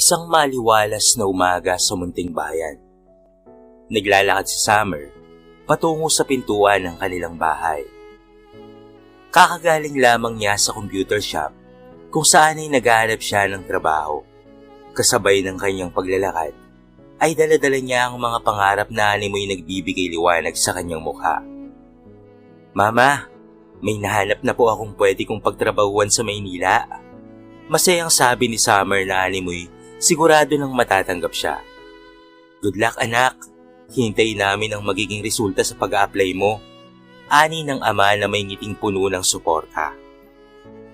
Isang maliwalas na umaga sa munting bayan. Naglalakad si Summer patungo sa pintuan ng kanilang bahay. Kakagaling lamang niya sa computer shop kung saan ay naghahanap siya ng trabaho. Kasabay ng kanyang paglalakad ay dala-dala niya ang mga pangarap na animoy nagbibigay liwanag sa kanyang mukha. Mama, may nahanap na po akong pwede kong pagtrabahuan sa Maynila. Masayang sabi ni Summer na animoy sigurado nang matatanggap siya. Good luck anak, hintayin namin ang magiging resulta sa pag-a-apply mo. Ani ng ama na may ngiting puno ng suporta.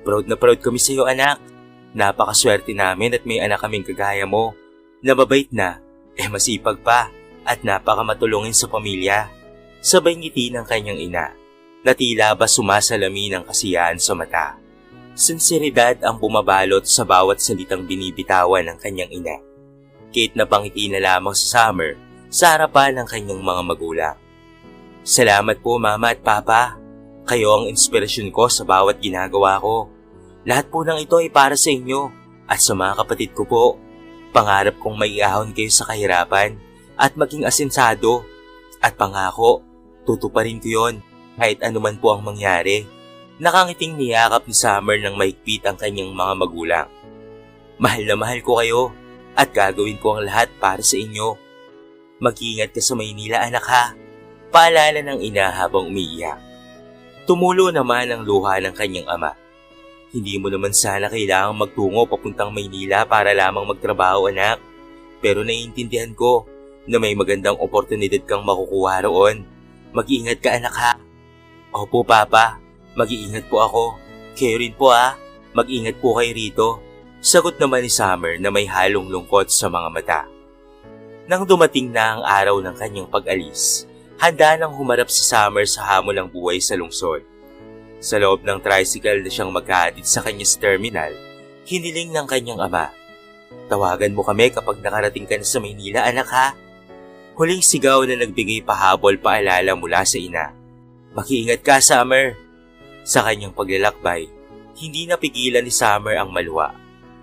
Proud na proud kami sa iyo anak. Napakaswerte namin at may anak kaming kagaya mo. Nababait na, masipag pa at napakamatulungin sa pamilya. Sabay ngiti ng kanyang ina na tila ba sumasalamin ng kasiyahan sa mata. Sinseridad ang bumabalot sa bawat salitang binibitawan ng kanyang ina. Kahit napangiti na lamang si Summer sa harapan ng kanyang mga magulang. Salamat po mama at papa. Kayo ang inspirasyon ko sa bawat ginagawa ko. Lahat po ng ito ay para sa inyo at sa mga kapatid ko po. Pangarap kong maiahon kayo sa kahirapan at maging asensado. At pangako, tutuparin ko yon kahit anuman po ang mangyari. Nakangiting niyakap ni Summer ng mahigpit ang kanyang mga magulang. Mahal na mahal ko kayo at gagawin ko ang lahat para sa inyo. Mag-iingat ka sa Maynila anak ha. Paalala ng ina habang umiiyak. Tumulo naman ang luha ng kanyang ama. Hindi mo naman sana kailangang magtungo papuntang Maynila para lamang magtrabaho anak. Pero naiintindihan ko na may magandang oportunidad kang makukuha roon. Mag-iingat ka anak ha. Opo papa, mag-iingat po ako. Kayo rin po ha. Mag-ingat po kayo rito. Sagot naman ni Summer na may halong lungkot sa mga mata. Nang dumating na ang araw ng kanyang pag-alis, handa nang humarap si Summer sa hamon ng buhay sa lungsod. Sa loob ng tricycle na siyang maghahatid sa kanyang terminal, hiniling ng kanyang ama. Tawagan mo kami kapag nakarating ka na sa Maynila anak ha. Huling sigaw na nagbigay pahabol paalala mula sa ina. Mag-iingat ka Summer. Sa kanyang paglalakbay, hindi napigilan ni Summer ang maluwa.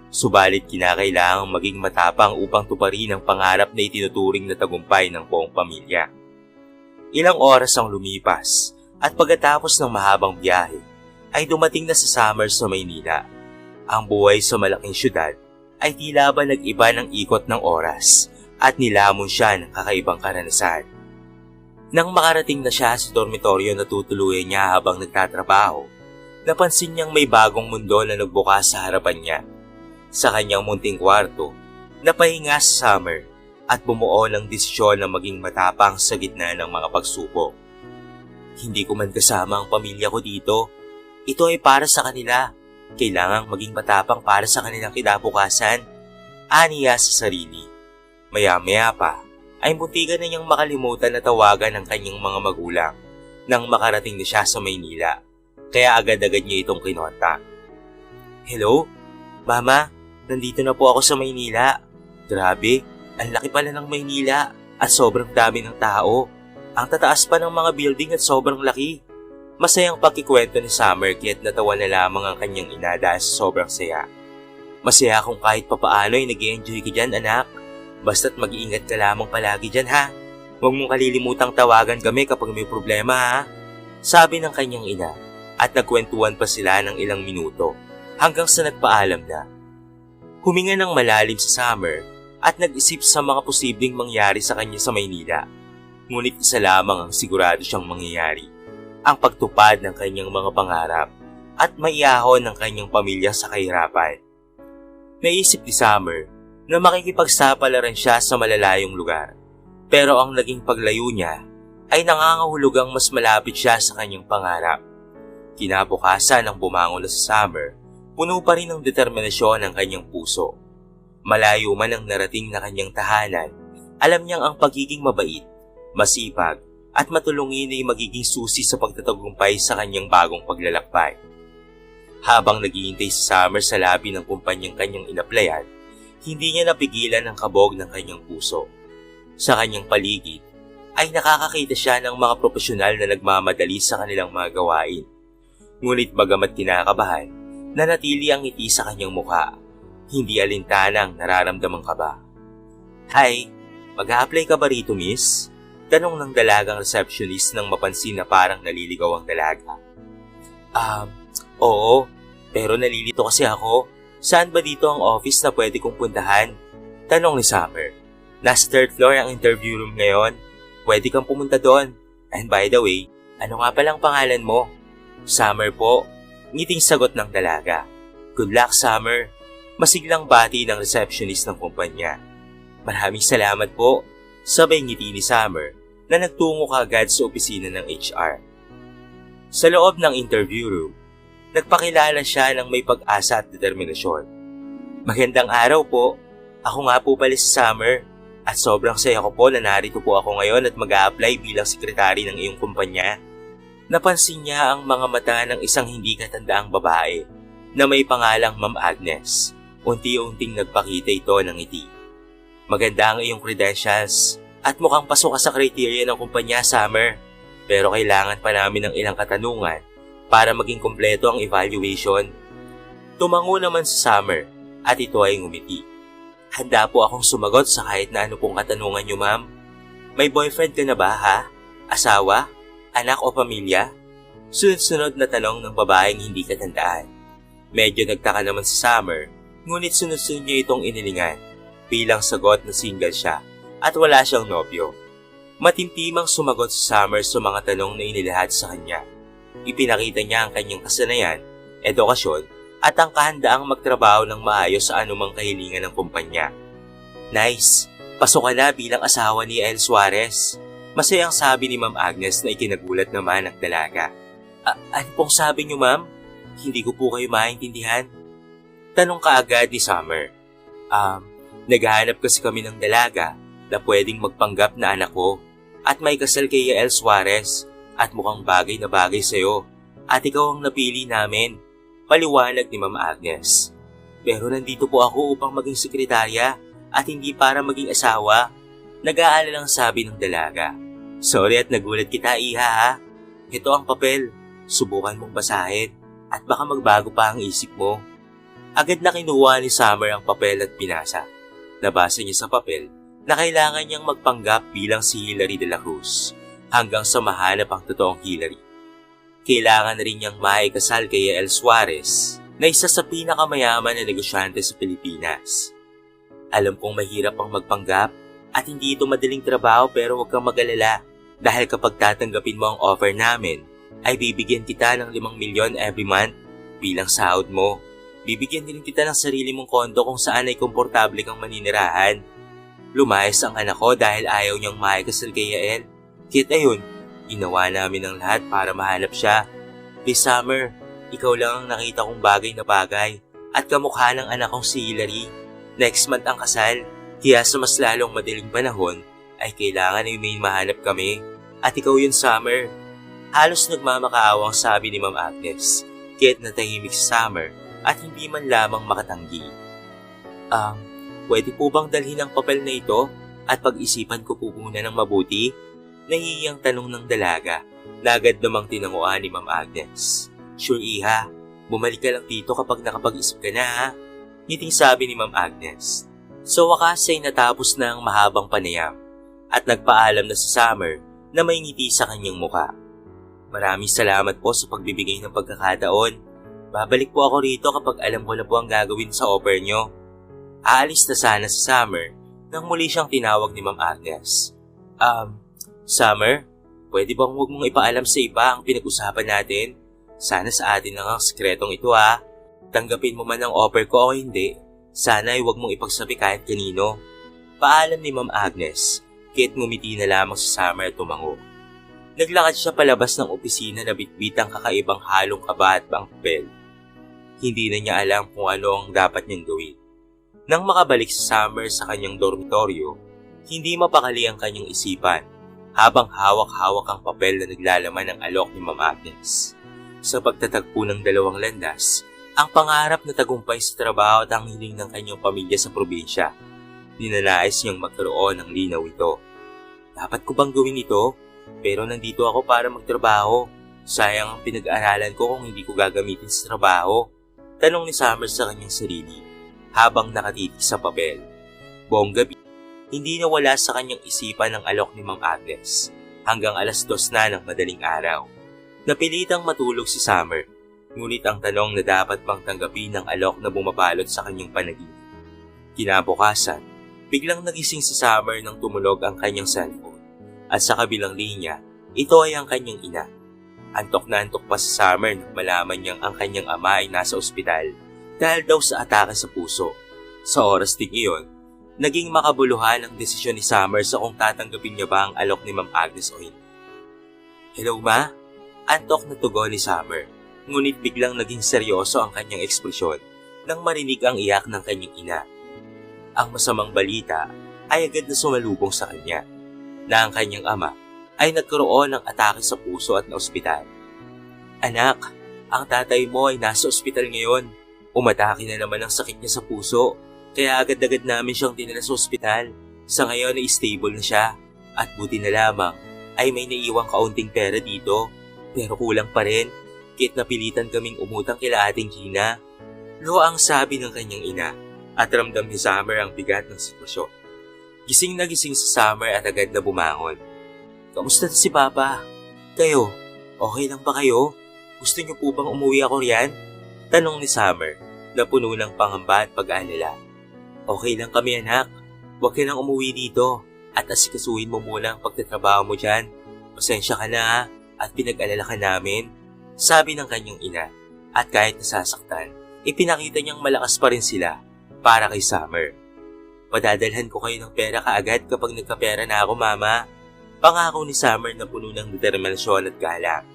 Subalit kinakailangang maging matapang upang tuparin ang pangarap na itinuturing na tagumpay ng buong pamilya. Ilang oras ang lumipas at pagkatapos ng mahabang biyahe ay dumating na sa Summer sa Maynila. Ang buhay sa malaking syudad ay tila ba nag-iba ng ikot ng oras at nilamon siya ng kakaibang karanasan. Nang makarating na siya sa dormitoryo na tutuluyan niya habang nagtatrabaho, napansin niyang may bagong mundo na nagbukas sa harapan niya. Sa kanyang munting kwarto, napahinga si Summer at bumuo ng desisyon na maging matapang sa gitna ng mga pagsubok. Hindi ko man kasama ang pamilya ko dito. Ito ay para sa kanila. Kailangang maging matapang para sa kanilang kinabukasan. Aniya sa sarili. Maya-maya pa ay muntikan na niyang makalimutan na tawagan ng kanyang mga magulang nang makarating na siya sa Maynila. Kaya agad-agad niya itong kinontak. Hello? Mama, nandito na po ako sa Maynila. Grabe, ang laki pala ng Maynila at sobrang dami ng tao. Ang tataas pa ng mga building at sobrang laki. Masayang pagkikwento ni Summer kaya't natawa na lamang ang kanyang ina dahil sa sobrang saya. Masaya kung kahit papaano ay nag-i-enjoy ka dyan anak. Basta't mag-iingat ka lamang palagi dyan ha. Huwag mong kalilimutang tawagan kami kapag may problema ha. Sabi ng kanyang ina at nagkwentuhan pa sila ng ilang minuto hanggang sa nagpaalam na. Huminga ng malalim si Summer at nag-isip sa mga posibleng mangyari sa kanya sa Maynila. Ngunit isa lamang ang sigurado siyang mangyayari, ang pagtupad ng kanyang mga pangarap at maiahon ng kanyang pamilya sa kahirapan. Naisip ni Summer na makikipagsapalaran siya sa malalayong lugar, pero ang naging paglayo niya ay nangangahulugang mas malapit siya sa kanyang pangarap. Kinabukasan nang bumangon na si Summer, puno pa rin ng determinasyon ang kanyang puso. Malayo man ang narating na kanyang tahanan, alam niyang ang pagiging mabait, masipag at matulungin ay magiging susi sa pagtatagumpay sa kanyang bagong paglalakbay. Habang naghihintay si Summer sa labi ng kumpanyang kanyang inaplayan, hindi niya napigilan ang kabog ng kanyang puso. Sa kanyang paligid ay nakakakita siya ng mga profesional na nagmamadali sa kanilang mga gawain. Ngunit bagamat kinakabahan, nanatili ang ngiti sa kanyang mukha. Hindi alintanang nararamdaman ka ba? Hi, mag-a-apply ka ba rito, miss? Tanong ng dalagang receptionist nang mapansin na parang naliligaw ang dalaga. Oo, pero nalilito kasi ako. Saan ba dito ang office na pwede kong puntahan? Tanong ni Summer. Nasa 3rd floor ang interview room ngayon. Pwede kang pumunta doon. And by the way, ano nga palang pangalan mo? Summer po. Ngiting sagot ng dalaga. Good luck, Summer. Masiglang bati ng receptionist ng kumpanya. Maraming salamat po. Sabay ngiti ni Summer na nagtungo kaagad sa opisina ng HR. Sa loob ng interview room, nagpakilala siya ng may pag-asa at determinasyon. Magandang araw po. Ako nga po pala si Summer at sobrang saya ko po na narito po ako ngayon at mag-a-apply bilang sekretary ng iyong kumpanya. Napansin niya ang mga mata ng isang hindi katandaang babae na may pangalang Ma'am Agnes. Unti-unting nagpakita ito ng ngiti. Maganda ang iyong credentials at mukhang pasok ka sa criteria ng kumpanya, Summer. Pero kailangan pa namin ng ilang katanungan para maging kumpleto ang evaluation. Tumango naman si Summer at ito ay ngumiti. Handa po akong sumagot sa kahit na ano pong katanungan niyo, ma'am. May boyfriend ka na ba, ha? Asawa? Anak o pamilya? Sunod-sunod na tanong ng babaeng hindi katandaan. Medyo nagtaka naman si Summer, ngunit sunod-sunod niya itong inilingan. Bilang sagot na single siya at wala siyang nobyo. Matimtimang sumagot si Summer sa mga tanong na inilahad sa kanya. Ipinakita niya ang kanyang kasanayan, edukasyon at ang kahandaang magtrabaho ng maayos sa anumang kahilingan ng kumpanya. Nice! Pasok ka na bilang asawa ni El Suarez. Masayang sabi ni Ma'am Agnes na ikinagulat naman ang dalaga. Ano pong sabi niyo, ma'am? Hindi ko po kayo maintindihan. Tanong kaagad ni Summer. Naghahanap kasi kami ng dalaga na pwedeng magpanggap na anak ko at may kasal kay El Suarez at mukhang bagay na bagay sa'yo at ikaw ang napili namin. Paliwanag ni Ma'am Agnes. Pero nandito po ako upang maging sekretarya at hindi para maging asawa. Nag-aalalang sabi ng dalaga. Sorry at nagulat kita, iha, ha? Ito ang papel. Subukan mong basahin at baka magbago pa ang isip mo. Agad na kinuha ni Summer ang papel at pinasa. Nabasa niya sa papel na kailangan niyang magpanggap bilang si Hilary de la Cruz hanggang sa mahanap ang totoong Hilary. Kailangan rin niyang maikasal kay El Suarez na isa sa pinakamayaman na negosyante sa Pilipinas. Alam kong mahirap ang magpanggap at hindi ito madaling trabaho pero huwag kang mag-alala dahil kapag tatanggapin mo ang offer namin ay bibigyan kita ng 5 milyon every month bilang sahod mo. Bibigyan din kita ng sarili mong kondo kung saan ay komportable kang maninirahan. Lumayas ang anak ko dahil ayaw niyang maikasal kay Yael. Kit ayun, ginawa namin ang lahat para mahanap siya. Kay Summer, ikaw lang ang nakita kong bagay na bagay at kamukha ng anak kong si Hilary. Next month ang kasal, kaya sa mas lalong madaling panahon ay kailangan ay may mahanap kami. At ikaw yun, Summer. Halos nagmamakaawang sabi ni Ma'am Agnes. Kit natahimik si Summer at hindi man lamang makatanggi. Pwede po bang dalhin ang papel na ito at pag-isipan ko po muna ng mabuti? Nahihiyang tanong ng dalaga na agad namang tinanguan ni Ma'am Agnes. Sure, iha. Bumalik ka lang dito kapag nakapag-isip ka na, ha? Ngiting sabi ni Ma'am Agnes. Sa wakas ay natapos na ang mahabang panayam at nagpaalam na si Summer na may ngiti sa kanyang muka. Maraming salamat po sa pagbibigay ng pagkakataon. Babalik po ako rito kapag alam ko na po ang gagawin sa offer nyo. Aalis na sana si Summer nang muli siyang tinawag ni Ma'am Agnes. Summer, pwede bang huwag mong ipaalam sa iba ang pinag-usapan natin? Sana sa atin lang ang sikretong ito, ha? Tanggapin mo man ang offer ko o hindi, sana ay huwag mong ipagsabi kahit kanino. Paalam ni Ma'am Agnes, kahit ngumiti na lamang si Summer at tumango. Naglakad siya palabas ng opisina na bitbit ang kakaibang halong kaba at papel. Hindi na niya alam kung ano ang dapat niyang gawin. Nang makabalik si Summer sa kanyang dormitoryo, hindi mapakali ang kanyang isipan habang hawak-hawak ang papel na naglalaman ng alok ni Ma'am Agnes. Sa pagtatagpo ng dalawang landas, ang pangarap na tagumpay sa trabaho at ang hiling ng kanyang pamilya sa probinsya, ninanais niyang magkaroon ng linaw ito. Dapat ko bang gawin ito? Pero nandito ako para magtrabaho. Sayang ang pinag-aralan ko kung hindi ko gagamitin sa trabaho. Tanong ni Summer sa kanyang sarili. habang nakatitig sa papel. Buong gabi, hindi nawala sa kanyang isipan ang alok ni Ma'am Agnes hanggang 2:00 na ng madaling araw. Napilitang matulog si Summer, ngunit ang tanong na dapat bang tanggapin ng alok na bumabalot sa kanyang panaginip. Kinabukasan, biglang nagising si Summer nang tumulog ang kanyang cellphone at sa kabilang linya, ito ay ang kanyang ina. Antok na antok pa si Summer nang malaman niyang ang kanyang ama ay nasa ospital dahil daw sa atake sa puso. Sa oras ding iyon, naging makabuluhan ang desisyon ni Summer sa kung tatanggapin niya ba ang alok ni Ma'am Agnes o hindi. "Hello, Ma?" Antok na tugon ni Summer, ngunit biglang naging seryoso ang kanyang ekspresyon nang marinig ang iyak ng kanyang ina. Ang masamang balita ay agad na sumalubong sa kanya na ang kanyang ama ay nagkaroon ng atake sa puso at na ospital. "Anak, ang tatay mo ay nasa ospital ngayon. Umatake na naman ang sakit niya sa puso, kaya agad-agad namin siyang dinala sa ospital. Sa ngayon ay stable na siya at buti na lamang ay may naiwang kaunting pera dito, pero kulang pa rin, kahit napilitan kaming umutang kila Ating Gina." Lo ang sabi ng kanyang ina at ramdam ni Summer ang bigat ng sitwasyon. Gising na gising si Summer at agad na bumangon. "Kamusta na si Papa? Kayo, okay lang ba kayo? Gusto niyo po bang umuwi ako riyan?" Tanong ni Summer na puno ng pangamba at pag-aalala. "Okay lang kami, anak. Huwag ka nang umuwi dito at asikasuhin mo muna ang pagtatrabaho mo dyan. Pasensya ka na at pinag-alala ka namin," sabi ng kanyang ina. At kahit nasasaktan, ipinakita niyang malakas pa rin sila para kay Summer. "Padadalhan ko kayo ng pera kaagad kapag nagkapera na ako, Mama," pangako ni Summer na puno ng determinasyon at galang.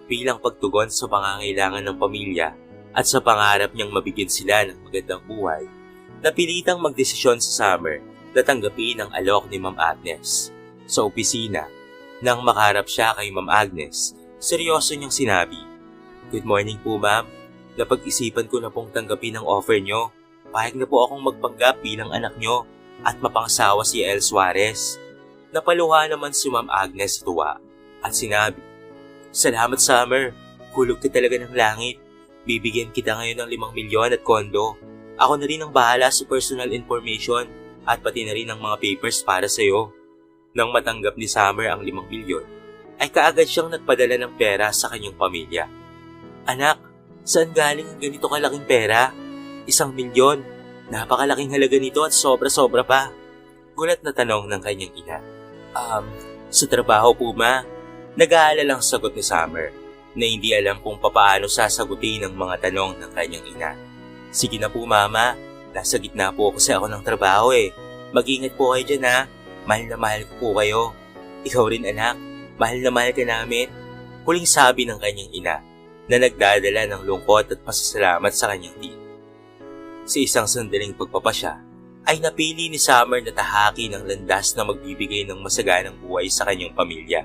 Bilang pagtugon sa pangangailangan ng pamilya at sa pangarap niyang mabigyan sila ng magandang buhay, napilitang magdesisyon si Summer na tanggapin ang alok ni Ma'am Agnes. Sa opisina, nang makarap siya kay Ma'am Agnes, seryoso niyang sinabi, "Good morning po, Ma'am. Napag-isipan ko na pong tanggapin ang offer niyo. Pahig na po akong magpanggap bilang anak niyo at mapangasawa si El Suarez." Napaluha naman si Ma'am Agnes sa tuwa at sinabi, "Salamat, Summer. Hulog ka talaga ng langit. Bibigyan kita ngayon ng 5 milyon at kondo. Ako na rin ang bahala sa personal information at pati na rin ang mga papers para sa'yo." Nang matanggap ni Summer ang 5 milyon, ay kaagad siyang nagpadala ng pera sa kanyang pamilya. "Anak, saan galing ang ganito kalaking pera? 1 milyon. Napakalaking halaga nito at sobra-sobra pa." Gulat na tanong ng kanyang ina. Sa trabaho po, Ma." Nag-aalalang sagot ni Summer na hindi alam kung papaano sasagutin ang mga tanong ng kanyang ina. "Sige na po, Mama. Nasa gitna po kasi ako ng trabaho eh. Mag-ingat po kayo dyan, ha. Mahal na mahal ko po kayo. Ikaw rin, anak. Mahal na mahal ka namin." Huling sabi ng kanyang ina na nagdadala ng lungkot at pasasalamat sa kanyang team. Sa isang sandaling pagpapasya, ay napili ni Summer na tahaki ng landas na magbibigay ng masaganang buhay sa kanyang pamilya.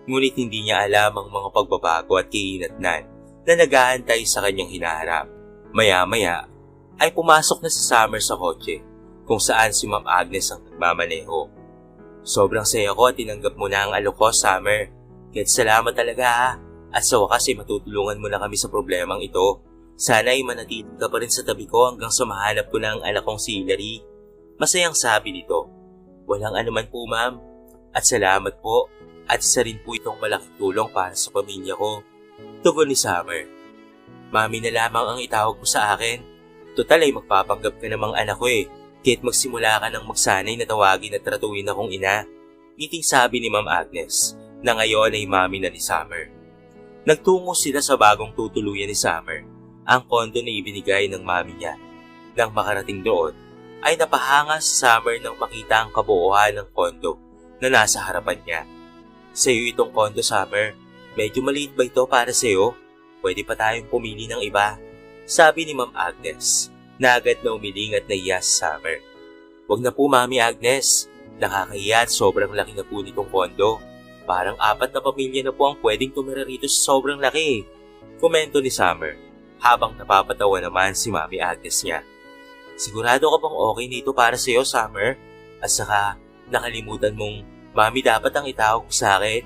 Ngunit hindi niya alam ang mga pagbabago at kahinatnan na nag-aantay sa kanyang hinaharap. Maya-maya ay pumasok na si Summer sa kotse kung saan si Ma'am Agnes ang nagmamaneho. "Sobrang saya ko at tinanggap mo na ang alok ko, Summer. Kaya't salamat talaga, ha. At sa wakas ay matutulungan mo na kami sa problemang ito. Sana ay manatili ka pa rin sa tabi ko hanggang sa mahanap ko na ang anak kong si Hilary." Masayang sabi nito. "Walang anuman po, Ma'am. At salamat po. At isa rin po itong malaking tulong para sa pamilya ko." Tugon ni Summer. "Mami na lamang ang itawag mo sa akin. Total ay magpapanggap ka namang anak ko eh. Kahit magsimula ka ng magsanay na tawagin at tratuin akong ina." Ngiting sabi ni Ma'am Agnes na ngayon ay mami na ni Summer. Nagtungo sila sa bagong tutuluyan ni Summer, ang kondo na ibinigay ng mami niya. Nang makarating doon, ay napahanga si Summer nang makita ang kabuuan ng kondo na nasa harapan niya. "Sa'yo itong kondo, Summer. Medyo maliit ba ito para sa'yo? Pwede pa tayong pumili ng iba," sabi ni Ma'am Agnes, na agad na umiling at naiya si Summer. "Wag na po, Mami Agnes. Nakakahiya at sobrang laki na po nitong kondo. Parang 4 na pamilya na po ang pwedeng tumira rito sa sobrang laki," komento ni Summer, habang napapatawa naman si Mami Agnes niya. "Sigurado ka bang okay nito para sa'yo, Summer? At saka, nakalimutan mong Mami dapat ang itawag ko sa akin?"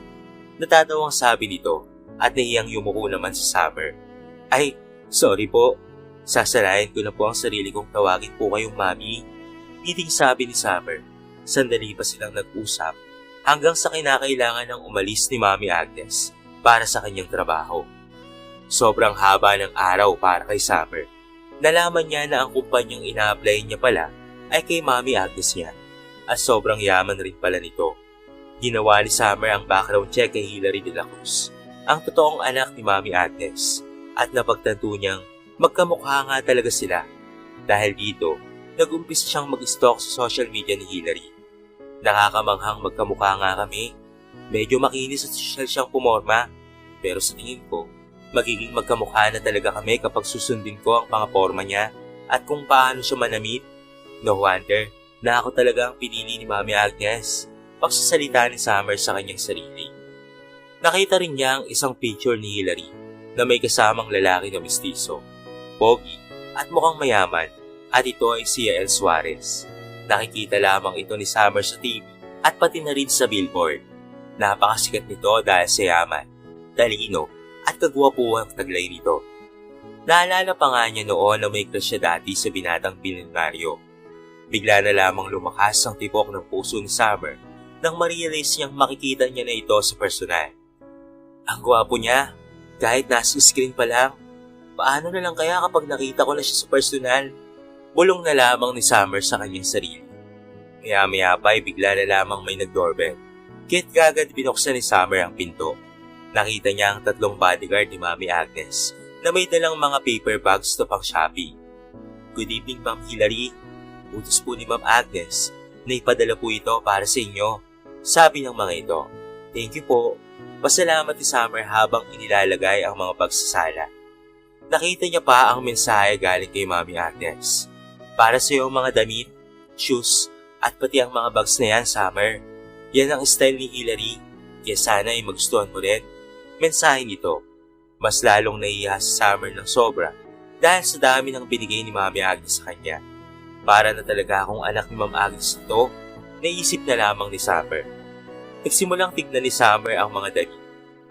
Natatawang sabi nito at nahiyang yumuko naman si Summer. "Ay, sorry po. Sasalayan ko na po ang sarili kong tawagin po kayong Mami. Ngiting sabi ni Summer. Sandali pa silang nag-usap hanggang sa kinakailangan ng umalis ni Mami Agnes para sa kanyang trabaho. Sobrang haba ng araw para kay Summer. Nalaman niya na ang kumpanyang ina-apply niya pala ay kay Mami Agnes niya at sobrang yaman rin pala nito. Ginawa ni Summer ang background check kay Hilary de la Cruz, ang totoong anak ni Mami Agnes, at napagtanto niyang magkamukha nga talaga sila. Dahil dito, nag-umpisa siyang mag-stalk sa social media ni Hilary. Nakakamanghang magkamukha nga kami. Medyo makinis at sosyal siyang pumorma, pero sa tingin ko, magiging magkamukha na talaga kami kapag susundin ko ang pangaporma niya at kung paano siya manamit. No wonder na ako talaga ang pinili ni Mami Agnes. Pagsasalita ni Summer sa kanyang sarili. Nakita rin niya ang isang picture ni Hilary na may kasamang lalaki na mestizo, pogi at mukhang mayaman, at ito ay si Yael Suarez. Nakikita lamang ito ni Summer sa TV at pati na rin sa billboard. Napakasikat nito dahil sa yaman, talino at kagwapuhang taglay nito. Naalala pa nga niya noon na may crush siya dati sa binatang bilyonaryo. Bigla na lamang lumakas ang tibok ng puso ni Summer nang ma-realize niyang makikita niya na ito sa personal. Ang gwapo niya, kahit nasa screen pa lang. Paano na lang kaya kapag nakita ko na siya sa personal? Bulong na lamang ni Summer sa kanyang sarili. Maya-maya pa ay bigla na lamang may nag-doorbell. Kaya't kagad binuksan ni Summer ang pinto. Nakita niya ang 3 bodyguard ni Mami Agnes na may dalang mga paper bags to pang Shopee. Good evening, Ma'am Hilary. Utos po ni Ma'am Agnes na ipadala po ito para sa inyo. Sabi ng mga ito. Thank you po. Pasalamat ni Summer habang inilalagay ang mga bags sa sala. Nakita niya pa ang mensahe galing kay Mami Agnes. Para sa iyo mga damit, shoes, at pati ang mga bags na yan, Summer. Yan ang style ni Hilary, kaya sana ay magustuhan mo rin. Mensahe nito. Mas lalong naiiya si Summer ng sobra dahil sa dami ng binigay ni Mami Agnes sa kanya. Para na talaga akong anak ni Ma'am Agnes ito, naisip na lamang ni Summer. Nagsimulang tignan ni Summer ang mga damit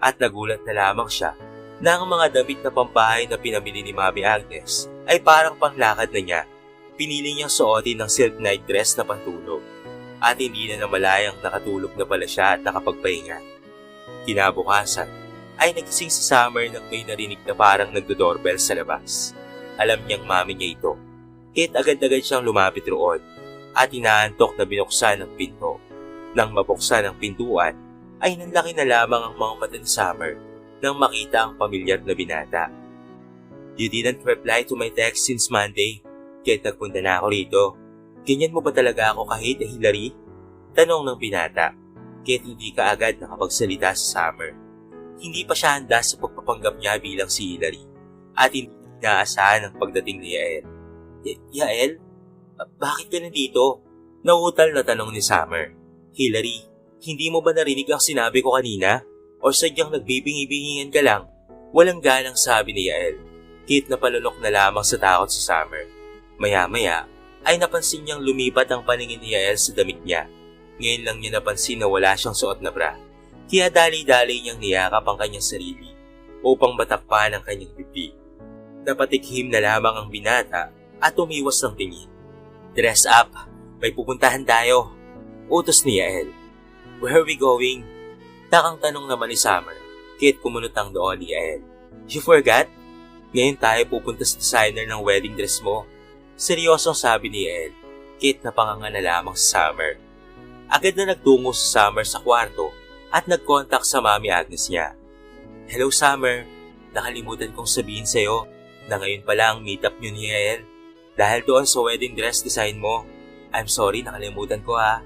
at nagulat na lamang siya na ang mga damit na pambahay na pinamili ni Mami Agnes ay parang panglakad na niya. Pinili niyang suotin ng silk night dress na pantulog at hindi na namalayang nakatulog na pala siya at nakapagpahinga. Kinabukasan ay nagising si Summer nang may narinig na parang nagdo-doorbell sa labas. Alam niyang mami niya ito, kaya't agad-agad siyang lumapit roon at inaantok na binuksan ang pinto. Nang mabuksan ang pintuan, ay nanlaki na lamang ang mga mata ni Summer nang makita ang pamilyar na binata. You didn't reply to my text since Monday, kaya't nagpunta na ako rito. Ganyan mo ba talaga ako kahit Hilary? Tanong ng binata, kaya't hindi ka agad nakapagsalita sa Summer. Hindi pa siya handa sa pagpapanggap niya bilang si Hilary at hindi inaasahan ang pagdating ni Yael. Yael? Bakit ka nandito? Nauutal na tanong ni Summer. Hilary, hindi mo ba narinig ang sinabi ko kanina? O sadyang nagbibingi-bingingan ka lang? Walang ganang sabi ni Yael. Kit na palunok na lamang sa takot si Summer. Maya-maya ay napansin niyang lumipat ang paningin ni Yael sa damit niya. Ngayon lang niya napansin na wala siyang suot na bra. Kaya dali-dali niyang niyakap ang kanyang sarili upang matakpan ang kanyang bibig. Napatikhim na lamang ang binata at umiwas ng tingin. Dress up, may pupuntahan tayo. Utos ni Yael. Where are we going? Takang tanong naman ni Summer, kaya't kumunot ang doon ni Yael. You forgot? Ngayon tayo pupunta sa designer ng wedding dress mo. Seryosong sabi ni Yael, kaya't napanganga na lamang sa Summer. Agad na nagtungo sa Summer sa kwarto at nag-contact sa Mami Agnes niya. Hello Summer, nakalimutan kong sabihin sa'yo na ngayon pala ang meet up niyo ni Yael. Dahil doon sa wedding dress design mo. I'm sorry, nakalimutan ko ha.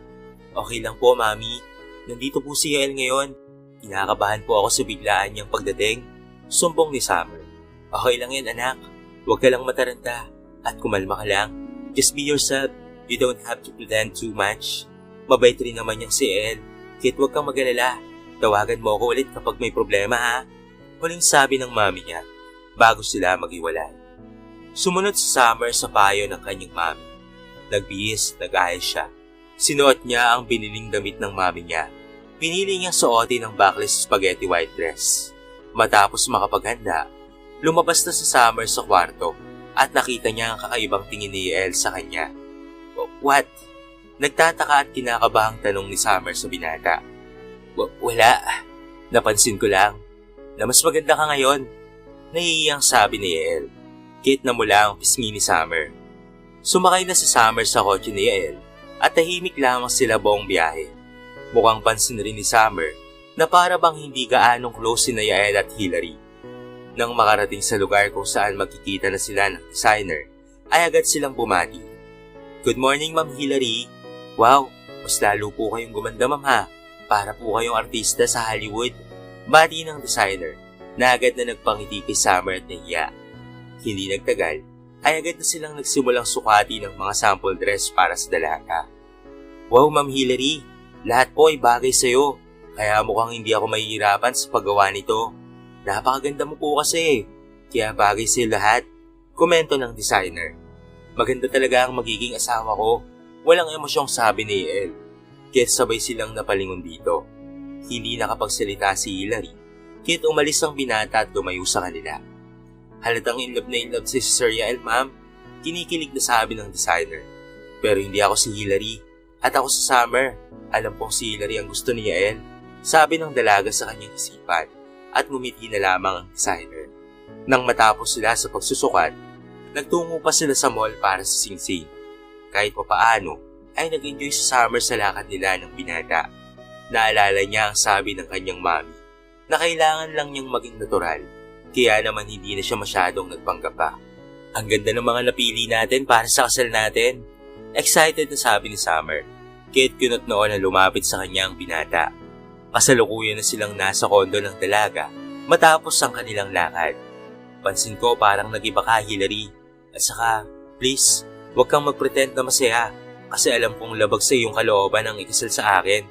Okay lang po, Mami. Nandito po si Yael ngayon. Kinakabahan po ako sa biglaan niyang pagdating. Sumbong ni Summer. Okay lang yan, anak. Huwag ka lang mataranta. At kumalma ka lang. Just be yourself. You don't have to pretend too much. Mabait rin naman niyang si Yael. Kahit huwag kang mag-alala. Tawagan mo ako ulit kapag may problema, ha? Huling sabi ng mami niya bago sila maghiwalay. Sumunod si Summer sa payo ng kanyang mami. Nagbihis, nag-ayos siya. Sinuot niya ang biniling damit ng mami niya. Pinili niyang suotin ang backless spaghetti white dress. Matapos makapaghanda, lumabas na si Summer sa kwarto at nakita niya ang kakaibang tingin ni Yael sa kanya. What? Nagtataka at kinakabahang tanong ni Summer sa binata. Wala. Napansin ko lang na mas maganda ka ngayon. Nahihiyang sabi ni Yael. Kahit na mula ang pisngi ni Summer. Sumakay na si Summer sa kotse ni Yael at tahimik lamang sila buong biyahe. Mukhang pansin rin ni Summer na para bang hindi gaanong close si Yael at Hillary. Nang makarating sa lugar kung saan magkikita na sila ng designer, ay agad silang bumati. Good morning, Ma'am Hillary. Wow, mas lalo po kayong gumanda, Ma'am ha. Para po kayong artista sa Hollywood. Bati ng designer na agad na nagpangiti kay Summer at nahiya. Hindi nagtagal, ay agad na silang nagsimulang sukati ng mga sample dress para sa dalaga. Wow, Ma'am Hillary, lahat po ay bagay sa'yo. Kaya mukhang hindi ako mahihirapan sa paggawa nito. Napakaganda mo po kasi, kaya bagay sa'yo lahat. Komento ng designer. Maganda talaga ang magiging asawa ko. Walang emosyong sabi ni Yael. Kaya sabay silang napalingon dito. Hindi nakapagsalita si Hillary. Kaya umalis ang binata at lumayo sa kanila. Halatang in love si Sir Yael, ma'am. Kinikilig na sabi ng designer. Pero hindi ako si Hillary. At ako sa Summer. Alam pong si Hillary ang gusto ni Yael. Sabi ng dalaga sa kanyang isipan. At ngumiti na lamang ang designer. Nang matapos sila sa pagsusukat, nagtungo pa sila sa mall para sa singsing. Kahit papaano, ay nag-enjoy sa Summer sa lakad nila ng binata. Naalala niya ang sabi ng kanyang mami na kailangan lang niyang maging natural, kaya naman hindi na siya masyadong nagpanggap pa. Ang ganda ng mga napili natin para sa kasal natin. Excited na sabi ni Summer, kahit kunot noon na lumapit sa kanya ang binata. Kasalukuyan na silang nasa kondo ng dalaga matapos ang kanilang lakad. Pansin ko parang nag-iba ka, Hillary. At saka, please, huwag kang mag-pretend na masaya kasi alam kong labag sa iyong kalooban ang ikasal sa akin.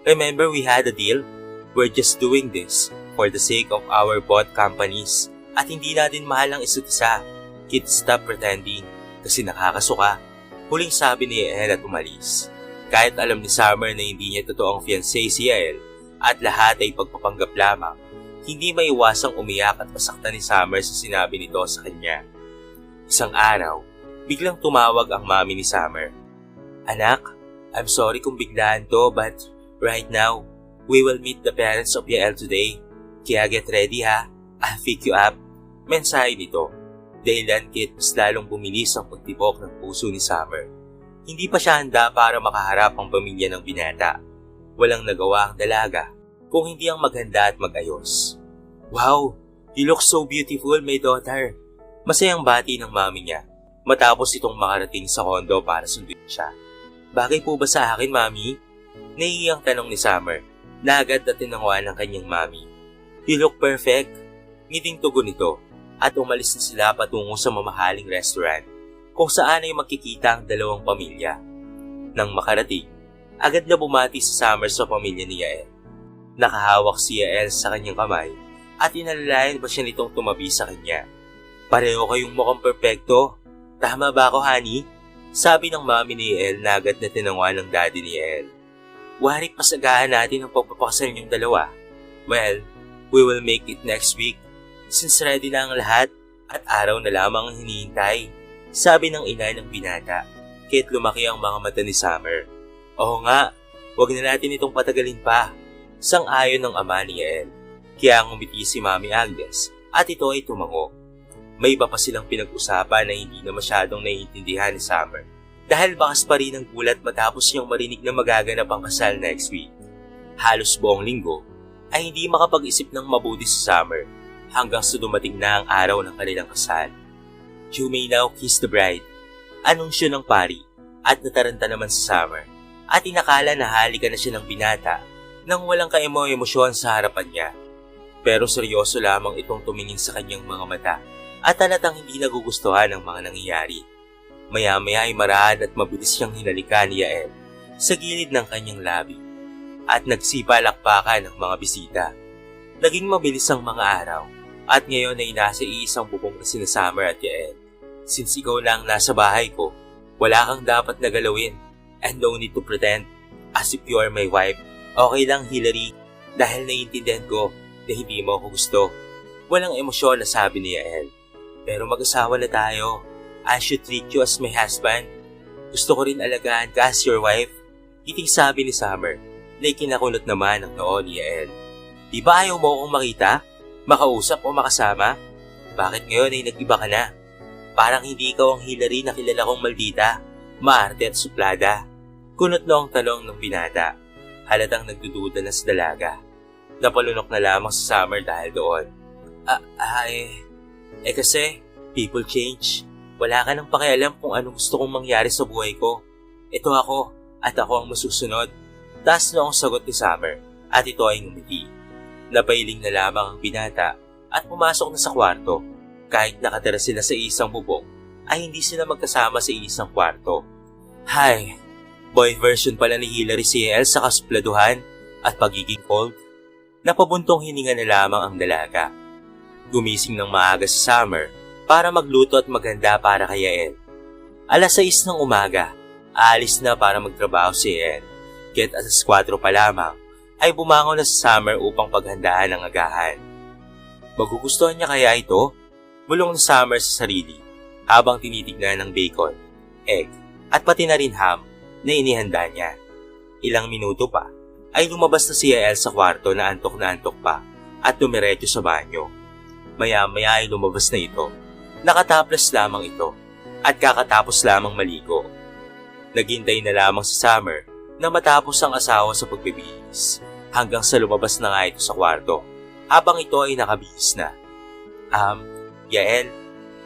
Remember we had a deal? We're just doing this for the sake of our both companies at hindi natin mahal ang isa't isa. Kid, stop pretending kasi nakakasuka. Huling sabi ni Yael at umalis. Kahit alam ni Summer na hindi niya totoong fiancé si Yael at lahat ay pagpapanggap lamang, hindi maiwasang umiyak at masaktan ni Summer sa sinabi nito sa kanya. Isang araw, biglang tumawag ang mami ni Summer. Anak, I'm sorry kung biglaan to but right now, we will meet the parents of Yael today. Kaya get ready ha, I'll pick you up. Mensahe nito. Dahilan kahit mas lalong bumilis ang pagtibok ng puso ni Summer. Hindi pa siya handa para makaharap ang pamilya ng binata. Walang nagawa ang dalaga kung hindi ang maghanda at magayos. Wow, you look so beautiful, my daughter. Masayang bati ng mami niya matapos itong makarating sa kondo para sunduin siya. Bagay po ba sa akin, mami? Nahihiyang tanong ni Summer na agad na tinanguan ng kanyang mami. You look perfect. Ngiting tugon nito at umalis na sila patungo sa mamahaling restaurant kung saan ay magkikita ang dalawang pamilya. Nang makarating, agad na bumati si Summer sa pamilya ni Yael. Nakahawak si Yael sa kanyang kamay at inalalayan pa siya nitong tumabi sa kanya. Pareho kayong mukhang perpekto. Tama ba ako, honey? Sabi ng mami ni Yael na agad na tinanguan ng daddy ni Yael. Warik pasagahan natin ang pagpapakasal niyong dalawa. Well, we will make it next week since ready na ang lahat at araw na lamang ang hinihintay. Sabi ng ina ng binata, kahit lumaki ang mga mata ni Summer. Oo nga, wag na natin itong patagalin pa. Sang-ayon ng ama ni Yael. Kaya ngumiti si Mami Agnes at ito ay tumango. May iba pa silang pinag-usapan na hindi na masyadong naiintindihan ni Summer. Dahil bakas pa rin ang gulat matapos niyang marinig na magaganap ang kasal next week. Halos buong linggo ay hindi makapag-isip ng mabuti si Summer hanggang sa dumating na ang araw ng kanilang kasal. You may now kiss the bride. Anunsyo ng pari at nataranta naman si Summer at inakala na halikan na siya ng binata nang walang kaemo-emosyon sa harapan niya. Pero seryoso lamang itong tumingin sa kanyang mga mata at halatang hindi nagugustuhan ang mga nangyayari. Maya-maya ay maraan at mabilis siyang hinalikan ni Yael sa gilid ng kanyang labi at nagsipalakpakan ng mga bisita. Naging mabilis ang mga araw at ngayon ay nasa iisang bubong na sina Summer at Yael. Since ikaw lang nasa bahay ko, wala kang dapat na galawin and no need to pretend as if you are my wife. Okay lang, Hillary, dahil naiintindihan ko na hindi mo ako gusto. Walang emosyon na sabi ni Yael. Pero mag-asawa na tayo. I should treat you as my husband. Gusto ko rin alagaan ka as your wife. Iting sabi ni Summer na ikinakulot naman ang noo ni Yael. Di ba ayaw mo akong makita? Makausap o makasama? Bakit ngayon ay nag-iba ka na? Parang hindi ikaw ang Hillary na kilala kong maldita, maarte at suplada. Kunot na ang talong ng binata. Halatang nagdududa na sa dalaga. Napalunok na lamang sa Summer dahil doon. Kasi, people change. Wala ka nang pakialam kung anong gusto kong mangyari sa buhay ko. Ito ako, at ako ang masusunod. Taas na ang sagot ni Summer, at ito ay ngumiti. Napailing na lamang ang binata, at pumasok na sa kwarto. Kahit nakatira sila sa isang bubong, ay hindi sila magkasama sa isang kwarto. Hay, boy version pala ni Hillary si Yael sa kasupladuhan at pagiging cold. Napabuntong hininga na lamang ang dalaga. Gumising ng maaga sa Summer para magluto at maghanda para kay Yael. 6:00 ng umaga, aalis na para magtrabaho si Yael. Kaya't 4:00 pa lamang ay bumangon na sa Summer upang paghandaan ang agahan. Magugustuhan niya kaya ito? Bulong ni Summer sa sarili habang tinitignan ng bacon, egg at pati na rin ham na inihanda niya. Ilang minuto pa ay lumabas na si Yael sa kwarto na antok pa at dumiretso sa banyo. Maya-maya ay lumabas na ito. Nakatapos lamang ito at kakatapos lamang maligo. Naghintay na lamang si Summer na matapos ang asawa sa pagbibihis hanggang sa lumabas na nga ito sa kwarto habang ito ay nakabihis na. Yael,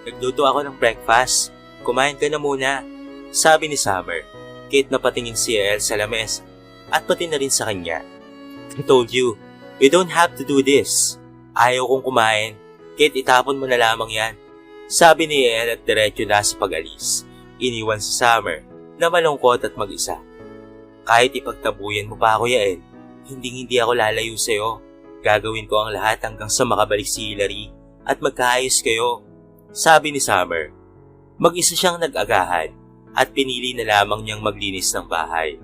nagluto ako ng breakfast. Kumain ka na muna, sabi ni Summer. Kahit napatingin si Yael sa lamesa at pati na rin sa kanya. I told you, you don't have to do this. Ayaw kong kumain, kahit itapon mo na lamang yan. Sabi ni Yael at diretso na sa pag-alis. Iniwan si Summer na malungkot at mag-isa. Kahit ipagtabuyan mo pa ako, Yael, hindi ako lalayo sa'yo. Gagawin ko ang lahat hanggang sa makabalik si Hillary at magkaayos kayo. Sabi ni Summer. Mag-isa siyang nag-agahan at pinili na lamang niyang maglinis ng bahay.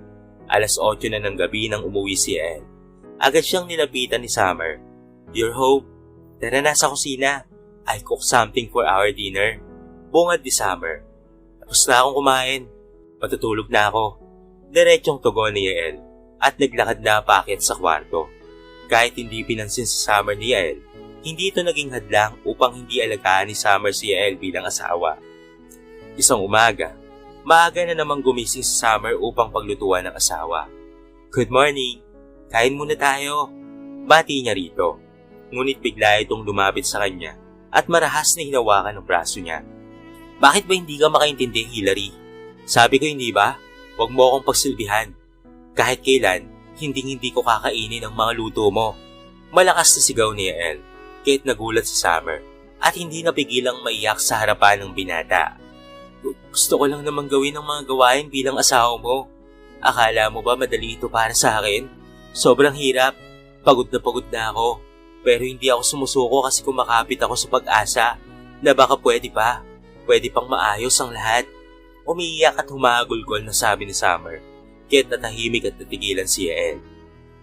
8:00 na ng gabi nang umuwi si Yael. Agad siyang nilapitan ni Summer. You're home. Tara na sa kusina. I'll cook something for our dinner. Bungad ni Summer. Tapos na akong kumain. Matutulog na ako. Diretsong tugon ni Yael at naglakad na paakyat sa kwarto. Kahit hindi pinansin sa Summer ni Yael, hindi ito naging hadlang upang hindi alagaan ni Summer si Yael bilang asawa. Isang umaga, maaga na namang gumising si Summer upang paglutuan ng asawa. Good morning! Kain muna tayo! Bati niya rito. Ngunit bigla itong lumapit sa kanya at marahas na hinawakan ng braso niya. Bakit ba hindi ka makaintindi, Hillary? Sabi ko hindi ba? Huwag mo akong pagsilbihan. Kahit kailan, hindi ko kakainin ang mga luto mo. Malakas na sigaw ni Yael, kahit nagulat si Summer at hindi napigilang maiyak sa harapan ng binata. Gusto ko lang naman gawin ang mga gawain bilang asawa mo. Akala mo ba madali ito para sa akin? Sobrang hirap. Pagod na ako. Pero hindi ako sumusuko kasi kumakapit ako sa pag-asa na baka pwede pang maayos ang lahat. Umiiyak at humagulgol na sabi ni Summer, kaya't natahimik at natigilan si Yael.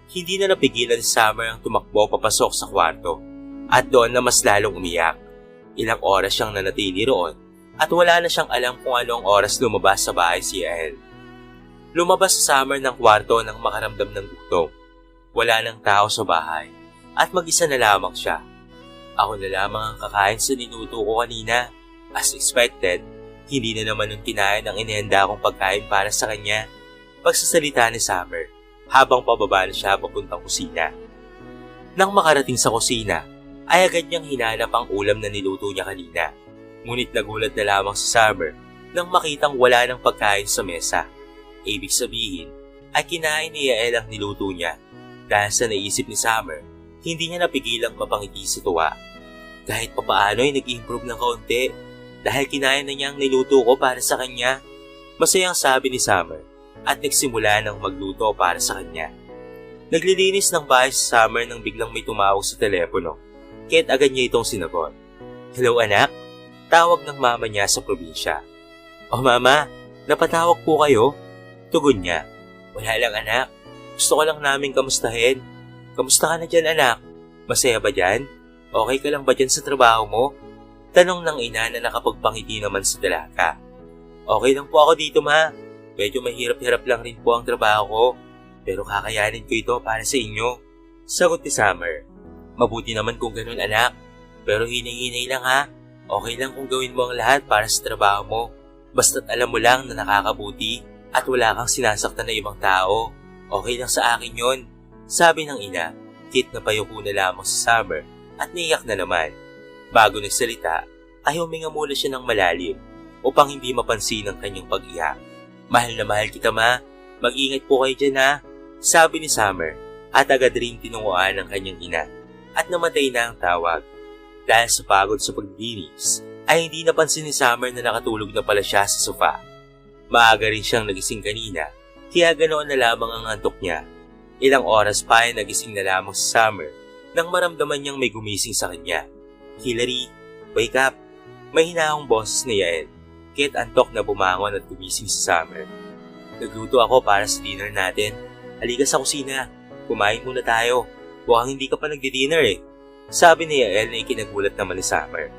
Hindi na napigilan si Summer ang tumakbo papasok sa kwarto at doon na mas lalong umiyak. Ilang oras siyang nanatili roon at wala na siyang alam kung anong oras lumabas sa bahay si Yael. Lumabas si Summer ng kwarto nang makaramdam ng gutom. Wala nang tao sa bahay at mag-isa na lamang siya. Ako na lamang ang kakain sa niluto ko kanina. As expected, hindi na naman nung kinain ang inihanda kong pagkain para sa kanya. Pagsasalita ni Summer habang pababa na siya papuntang kusina. Nang makarating sa kusina, ay agad niyang hinanap ang ulam na niluto niya kanina. Ngunit nagulat na lamang si Summer nang makitang wala ng pagkain sa mesa. Ibig sabihin, ay kinain ni Yael ang niluto niya. Dahil sa naisip ni Summer, hindi niya napigilang mapangiti sa tuwa. Kahit papaano ay nag-improve ng kaunti dahil kinain na niya ang niluto ko para sa kanya. Masayang sabi ni Summer at nagsimula ng magluto para sa kanya. Naglilinis ng bahay si Summer nang biglang may tumawag sa telepono. Kaya't agad niya itong sinagot. Hello anak? Tawag ng mama niya sa probinsya. Oh mama, napatawag po kayo? Tugon niya. Wala lang anak. Gusto ko lang namin kamustahin. Kamusta ka na dyan anak? Masaya ba dyan? Okay ka lang ba dyan sa trabaho mo? Tanong ng ina na nakapagpangiti naman sa dalaga. Okay lang po ako dito, ma. Medyo mahirap-hirap lang rin po ang trabaho ko. Pero kakayanin ko ito para sa inyo. Sagot ni Summer. Mabuti naman kung ganun, anak. Pero hinay-hinay lang, ha. Okay lang kung gawin mo ang lahat para sa trabaho mo. Basta't alam mo lang na nakakabuti at wala kang sinasaktan na ibang tao. Okay lang sa akin yon, sabi ng ina. Kit na payuko na lamang sa Summer at naiyak na naman. Bago nagsalita, ay huminga muna siya ng malalim upang hindi mapansin ang kanyang pag-iyak. Mahal na mahal kita, ma. Mag-ingat po kayo dyan, ha, sabi ni Summer at agad ring tinunguan ng kanyang ina at namatay na ang tawag. Dahil sa pagod sa paglinis, ay hindi napansin ni Summer na nakatulog na pala siya sa sofa. Maaga rin siyang nagising kanina, kaya ganoon na lamang ang antok niya. Ilang oras pa ay nagising na lamang sa Summer nang maramdaman niyang may gumising sa kanya. Hillary, wake up! May hinahong boses ni Yael. Kit antok na bumangon at gumising sa Summer. Nagluto ako para sa dinner natin. Halika sa kusina. Kumain muna tayo. Mukhang hindi ka pa nagdi-dinner eh. Sabi ni Yael na ikinagulat naman ni Summer.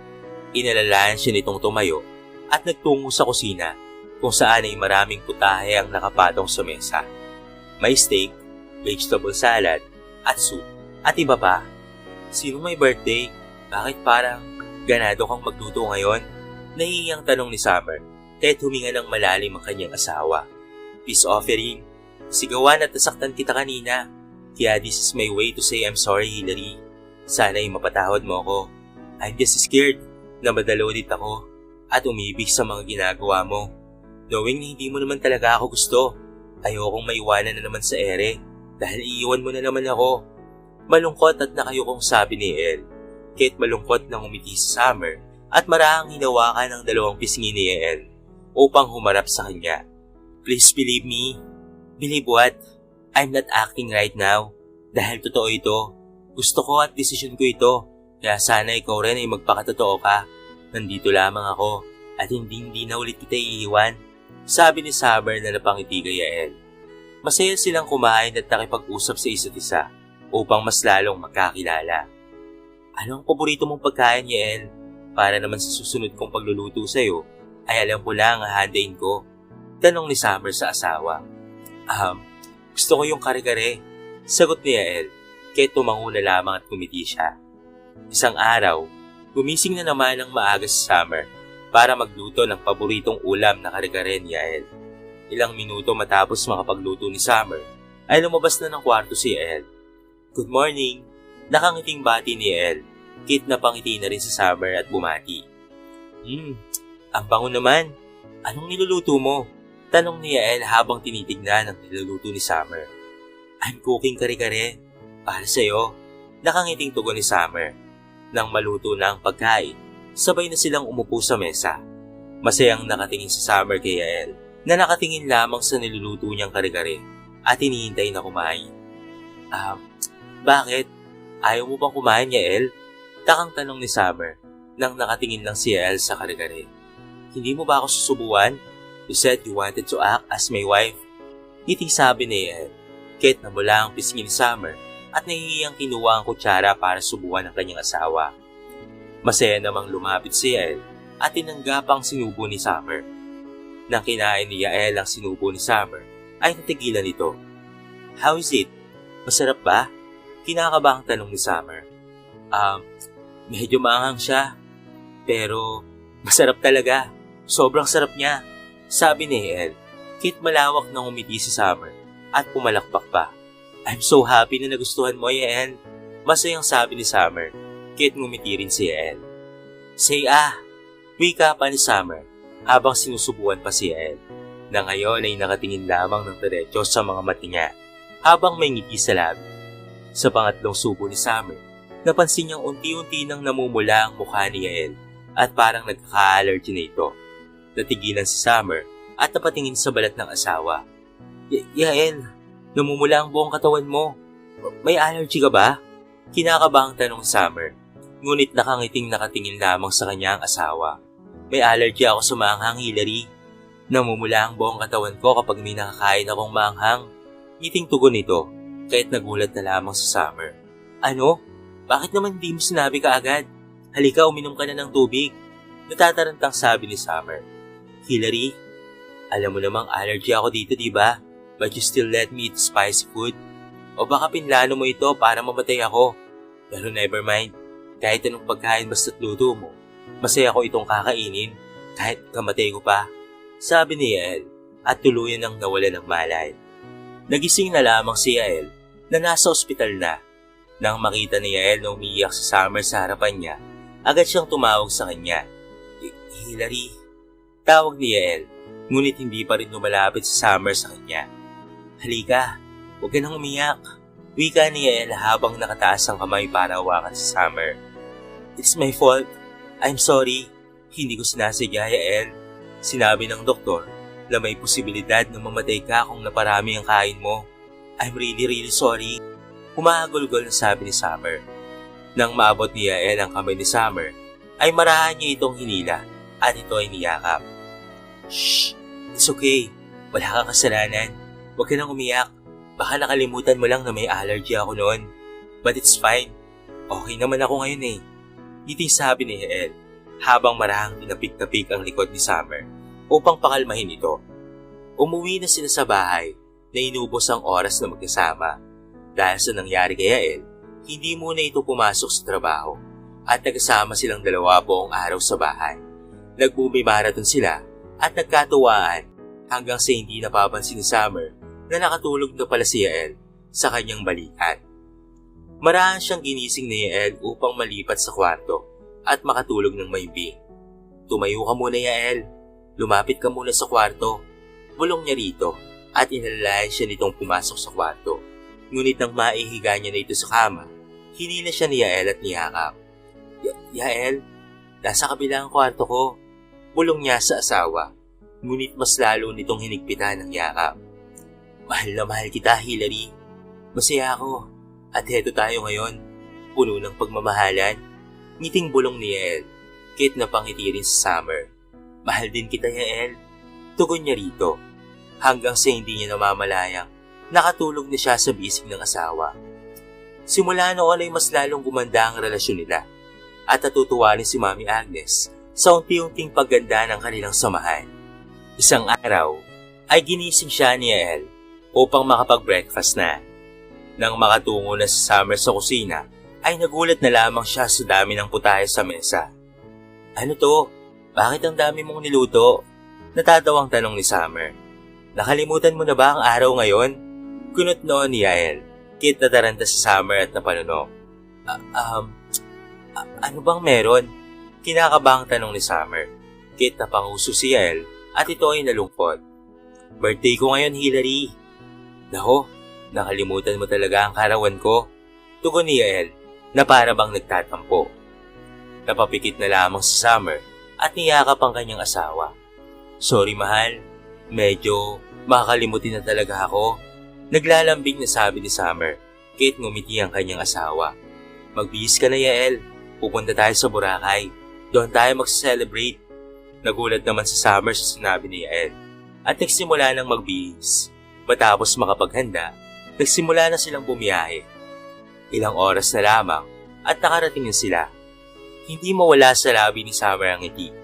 Inalalayan siya nitong tumayo at nagtungo sa kusina kung saan ay maraming putahe ang nakapatong sa mesa. May steak, vegetable salad, at soup, at iba pa. Sino may birthday? Bakit parang ganado kang magluto ngayon? Nahihiyang tanong ni Summer kahit huminga ng malalim ang kanyang asawa. Peace offering. Sigawan at nasaktan kita kanina. Kaya this is my way to say I'm sorry, Hillary. Sana ay mapatawad mo ako. I'm just scared na madalo ulit ako at umibig sa mga ginagawa mo. Knowing na hindi mo naman talaga ako gusto. Ayokong maiwanan na naman sa ere dahil iiwan mo na naman ako. Malungkot at nakayukong sabi ni El. Kahit malungkot nang umiti sa Summer at marahang hinawakan ng dalawang pisngi ni El upang humarap sa kanya. Please believe me. Believe what? I'm not acting right now. Dahil totoo ito. Gusto ko at desisyon ko ito. Kaya sana ikaw rin ay magpakatotoo ka. Nandito lamang ako at hindi na ulit kita iiwan. Sabi ni Summer na napangiti kay Yael. Masaya silang kumain at nakipag-usap sa isa't isa upang mas lalong magkakilala. Ano ang paborito mong pagkain, Yael? Para naman sa susunod kong pagluluto sa'yo, ay alam ko lang ang hahandain ko. Tanong ni Summer sa asawa. Gusto ko yung kare-kare. Sagot ni Yael. Kaya tumango na lamang at kumiti siya. Isang araw, gumising na naman ng maaga si Summer para magluto ng paboritong ulam na kare-kare ni Yael. Ilang minuto matapos makapagluto ni Summer, ay lumabas na ng kwarto si Yael. Good morning! Nakangiting bati ni Yael. Kit na pangiti na rin sa Summer at bumati. Ang bango naman. Anong niluluto mo? Tanong ni Yael habang tinitignan ang niluluto ni Summer. I'm cooking kare-kare. Para sa'yo, nakangiting tugon ni Summer. Nang maluto na ang pagkain, sabay na silang umupo sa mesa. Masayang nakatingin si Summer kay Yael na nakatingin lamang sa niluluto niyang kare-kare at hinihintay na kumain. Bakit? Ayaw mo bang kumain, Yael? Takang tanong ni Summer nang nakatingin lang si Yael sa kare-kare. Hindi mo ba ako susubuan? You said you wanted to act as my wife. Ngiting sabi ni Yael. Kahit na mula ang pisngi ni Summer at nahihiyang kinuha ang kutsara para subukan ng kanyang asawa. Masaya namang lumapit si Yael at tinanggap ang sinubo ni Summer. Nang kinain ni Yael ang sinubo ni Summer, ay natigilan ito. How is it? Masarap ba? Kinakabahang tanong ni Summer. Medyo maanghang siya. Pero masarap talaga. Sobrang sarap niya. Sabi ni Yael. Kit malawak nang umiti si Summer at pumalakpak pa. I'm so happy na nagustuhan mo, Yael. Masayang sabi ni Summer. Kit ngumiti rin si Yael. Say wika pa ni Summer habang sinusubuan pa si Yael, na ngayon ay nakatingin lamang ng diretso sa mga mati niya habang may ngiti sa labi. Sa pangatlong subo ni Summer, napansin niyang unti-unti nang namumula ang mukha ni Yael at parang nagkaka-allergy na ito. Natigilan si Summer at napatingin sa balat ng asawa. Yael, namumula ang buong katawan mo. May allergy ka ba? Kinakabahang tanong Summer. Ngunit nakangiting nakatingin lamang sa kanya ang asawa. May allergy ako sa maanghang, Hillary. Namumula ang buong katawan ko kapag may nakakain akong maanghang. Ngiting tugon nito, kahit nagulat na lamang sa Summer. Ano? Bakit naman di mo sinabi ka agad? Halika, uminom ka na ng tubig. Natatarantang sabi ni Summer. Hillary, alam mo namang allergy ako dito, di ba? But you still let me eat spicy food? O baka pinlano mo ito para mamatay ako? Pero never mind, kahit anong pagkain basta't luto mo, masaya ko itong kakainin, kahit kamatay ko pa. Sabi ni Yael, at tuluyan nang nawala ng malay. Nagising na lamang si Yael na nasa ospital na. Nang makita ni Yael na umiiyak si Summer sa harapan niya, agad siyang tumawag sa kanya. Hillary, tawag ni Yael, ngunit hindi pa rin lumalapit si Summer sa kanya. Halika, huwag ka nang umiyak. Wika ni Yael habang nakataas ang kamay para hawakan si Summer. It's my fault. I'm sorry. Hindi ko sinasadya, Yael. Sinabi ng doktor na may posibilidad na mamatay ka kung naparami ang kain mo. I'm really sorry. Humahagulgol na sabi ni Summer. Nang maabot ni Yael ang kamay ni Summer, ay marahan niya itong hinila at ito ay niyakap. Shh! It's okay. Wala kang kasalanan. Huwag ka nang umiyak. Baka nakalimutan mo lang na may allergy ako noon. But it's fine. Okay naman ako ngayon eh. Iting sabi ni Yael habang marahang tinapik-tapik ang likod ni Summer upang pakalmahin ito. Umuwi na sila sa bahay na inubos ang oras na magkasama. Dahil sa nangyari kay Yael, hindi muna ito pumasok sa trabaho at nagkasama silang dalawa buong araw sa bahay. Nagbubi-marathon sila at nagkatuwaan hanggang sa hindi napapansin ni Summer na nakatulog na pala si Yael sa kanyang balikan. Marahan siyang ginising ni Yael upang malipat sa kwarto at makatulog ng maibig. Tumayo ka muna, Yael. Lumapit ka muna sa kwarto. Bulong niya rito at inalalayan siya nitong pumasok sa kwarto. Ngunit nang maihiga niya na ito sa kama, hinila siya ni Yael at niyakap. Yael, nasa kabilang kwarto ko. Bulong niya sa asawa. Ngunit mas lalo nitong hinigpitan ng yakap. Mahal na mahal kita, Hillary. Masaya ako. At heto tayo ngayon. Puno ng pagmamahalan. Ngiting bulong ni Yael. Kahit napangiti rin sa Summer. Mahal din kita, Yael. Tugon niya rito. Hanggang sa hindi niya namamalayang, nakatulog na siya sa bisig ng asawa. Simula noon ay mas lalong gumanda ang relasyon nila. At natutuwa rin si Mami Agnes sa unti-unting pagganda ng kanilang samahan. Isang araw ay ginising siya ni Yael upang makapag-breakfast na. Nang makatungo na si Summer sa kusina, ay nagulat na lamang siya sa dami ng putahe sa mesa. Ano to? Bakit ang dami mong niluto? Natatawang tanong ni Summer. Nakalimutan mo na ba ang araw ngayon? Kunot noon ni Yael. Kit nataranta si Summer at napanunok. Ano bang meron? Kinakabang tanong ni Summer. Kit napanguso si Yael at ito ay nalungkot. Birthday ko ngayon, Hillary. Nako, nakalimutan mo talaga ang karawan ko. Tugon ni Yael na para bang nagtatampo. Napapikit na lamang si Summer at niyakap ang kanyang asawa. Sorry mahal, medyo makakalimutin na talaga ako. Naglalambing na sabi ni Summer, kahit ngumiti ang kanyang asawa. Magbihis ka na Yael, pupunta tayo sa Boracay. Doon tayo mag-celebrate. Nagulat naman si Summer sa sinabi ni Yael at nagsimula ng magbihis. Matapos makapaghanda, nagsimula na silang bumiyahe. Ilang oras na lamang at nakarating na sila. Hindi mawala sa labi ni Summer ang ngiti,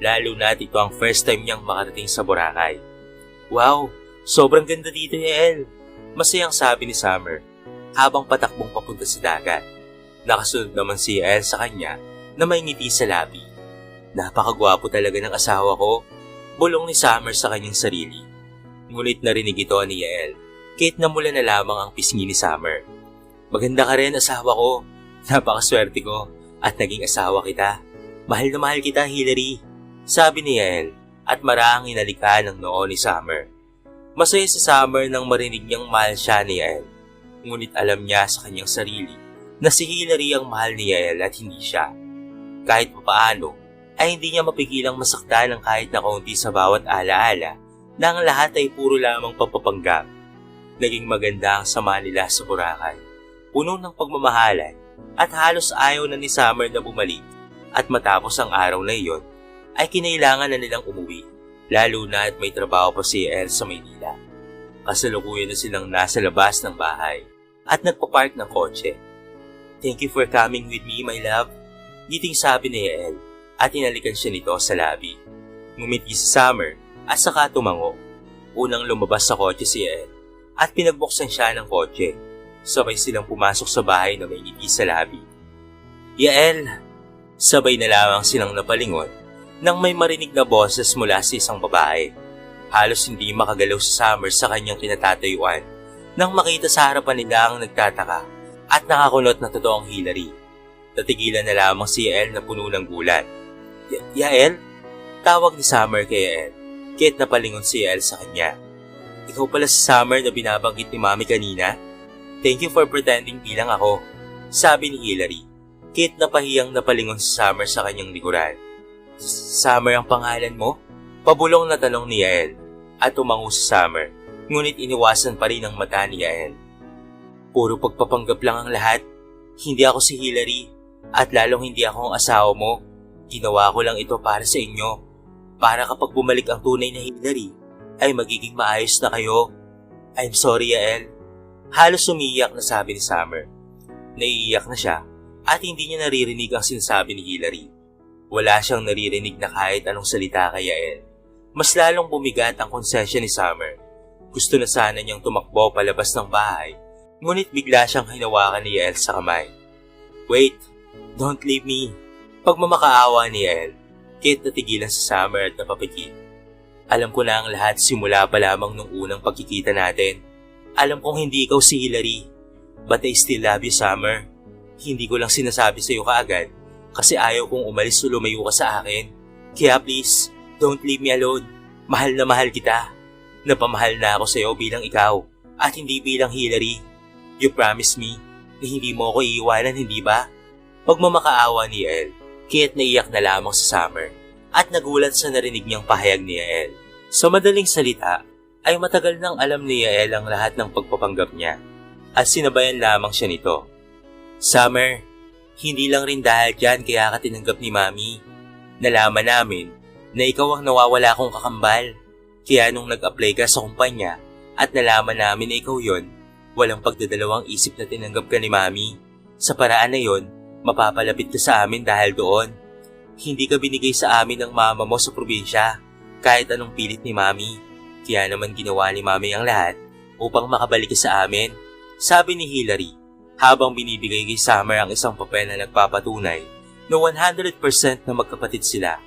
lalo na ito ang first time niyang makarating sa Boracay. Wow, sobrang ganda dito Yael. Masayang sabi ni Summer habang patakbong papunta sa dagat. Nakasunod naman si Yael sa kanya na may ngiti sa labi. Napakagwapo talaga ng asawa ko, bulong ni Summer sa kanyang sarili. Ngunit narinig ito ni Yael, kahit namula na lamang ang pisngi ni Summer. Maganda ka rin asawa ko, napakaswerte ko at naging asawa kita. Mahal na mahal kita Hillary, sabi ni Yael at marahang inalika ng noo ni Summer. Masaya si Summer nang marinig niyang mahal siya ni Yael. Ngunit alam niya sa kanyang sarili na si Hillary ang mahal ni Yael at hindi siya. Kahit papaano, ay hindi niya mapigilang masaktan ng kahit na kaunti sa bawat alaala na ang lahat ay puro lamang papapanggap. Naging maganda ang sama nila sa Boracay, puno ng pagmamahalan at halos ayaw na ni Summer na bumalik at matapos ang araw na iyon ay kinailangan na nilang umuwi, lalo na at may trabaho pa si Yael sa Maynila. Kasalukuyan na silang nasa labas ng bahay at nagpapark ng kotse. Thank you for coming with me, my love. Giting sabi ni Yael at inalikan siya nito sa labi. Ngumiti si Summer at saka tumango. Unang lumabas sa kotse si Yael at pinagbuksan siya ng kotse. Sabay silang pumasok sa bahay na may ngiti sa labi. Yael! Sabay na lamang silang napalingon nang may marinig na boses mula sa isang babae. Halos hindi makagalaw si Summer sa kanyang kinatatayuan nang makita sa harapan nila ang nagtataka at nakakunot na totoong Hillary. Tatigilan na lamang si Yael na puno ng gulat. Yael? Tawag ni Summer kay Yael. Kahit napalingon si Yael sa kanya. Ikaw pala si Summer na binabanggit ni Mami kanina? Thank you for pretending bilang ako, sabi ni Hillary. Kahit napahiyang napalingon si Summer sa kanyang likuran. Summer ang pangalan mo? Pabulong na tanong ni Yael at tumango si Summer. Ngunit iniwasan pa rin ang mata ni Yael. Puro pagpapanggap lang ang lahat. Hindi ako si Hillary at lalong hindi ako ang asawa mo. Ginawa ko lang ito para sa inyo. Para kapag bumalik ang tunay na Hillary, ay magiging maayos na kayo. I'm sorry, Yael. Halos umiiyak na sabi ni Summer. Naiiyak na siya at hindi niya naririnig ang sinasabi ni Hillary. Wala siyang naririnig na kahit anong salita kay Yael. Mas lalong bumigat ang konsensya ni Summer. Gusto na sana niyang tumakbo palabas ng bahay, ngunit bigla siyang hinawakan ni Yael sa kamay. Wait, don't leave me. Pagmamakaawa ni Yael, kahit natigilan sa Summer at napapikit. Alam ko na ang lahat simula pa lamang nung unang pagkikita natin. Alam kong hindi ikaw si Hillary, but I still love you, Summer. Hindi ko lang sinasabi sa iyo kaagad kasi ayaw kong umalis o lumayo ka sa akin. Kaya please, don't leave me alone. Mahal na mahal kita. Napamahal na ako sa iyo bilang ikaw at hindi bilang Hillary. You promise me na hindi mo ako iiwanan, hindi ba? Pagmamakaawa ni Yael, kaya't naiyak na lamang sa Summer at nagulat sa narinig niyang pahayag ni Yael. Sa madaling salita, ay matagal nang alam ni Yael ang lahat ng pagpapanggap niya at sinabayan lamang siya nito. Summer, hindi lang rin dahil dyan kaya ka tinanggap ni Mami. Nalaman namin na ikaw ang nawawala kong kakambal. Kaya nung nag-apply ka sa kumpanya at nalaman namin na ikaw yon, walang pagdadalawang isip na tinanggap ka ni Mami. Sa paraan na yon, mapapalapit ka sa amin dahil doon. Hindi ka binigay sa amin ng mama mo sa probinsya, kahit anong pilit ni Mami. Kaya naman ginawa ni Mami ang lahat upang makabalik ka sa amin, sabi ni Hillary, habang binibigay kay Summer ang isang papel na nagpapatunay na 100% na magkapatid sila.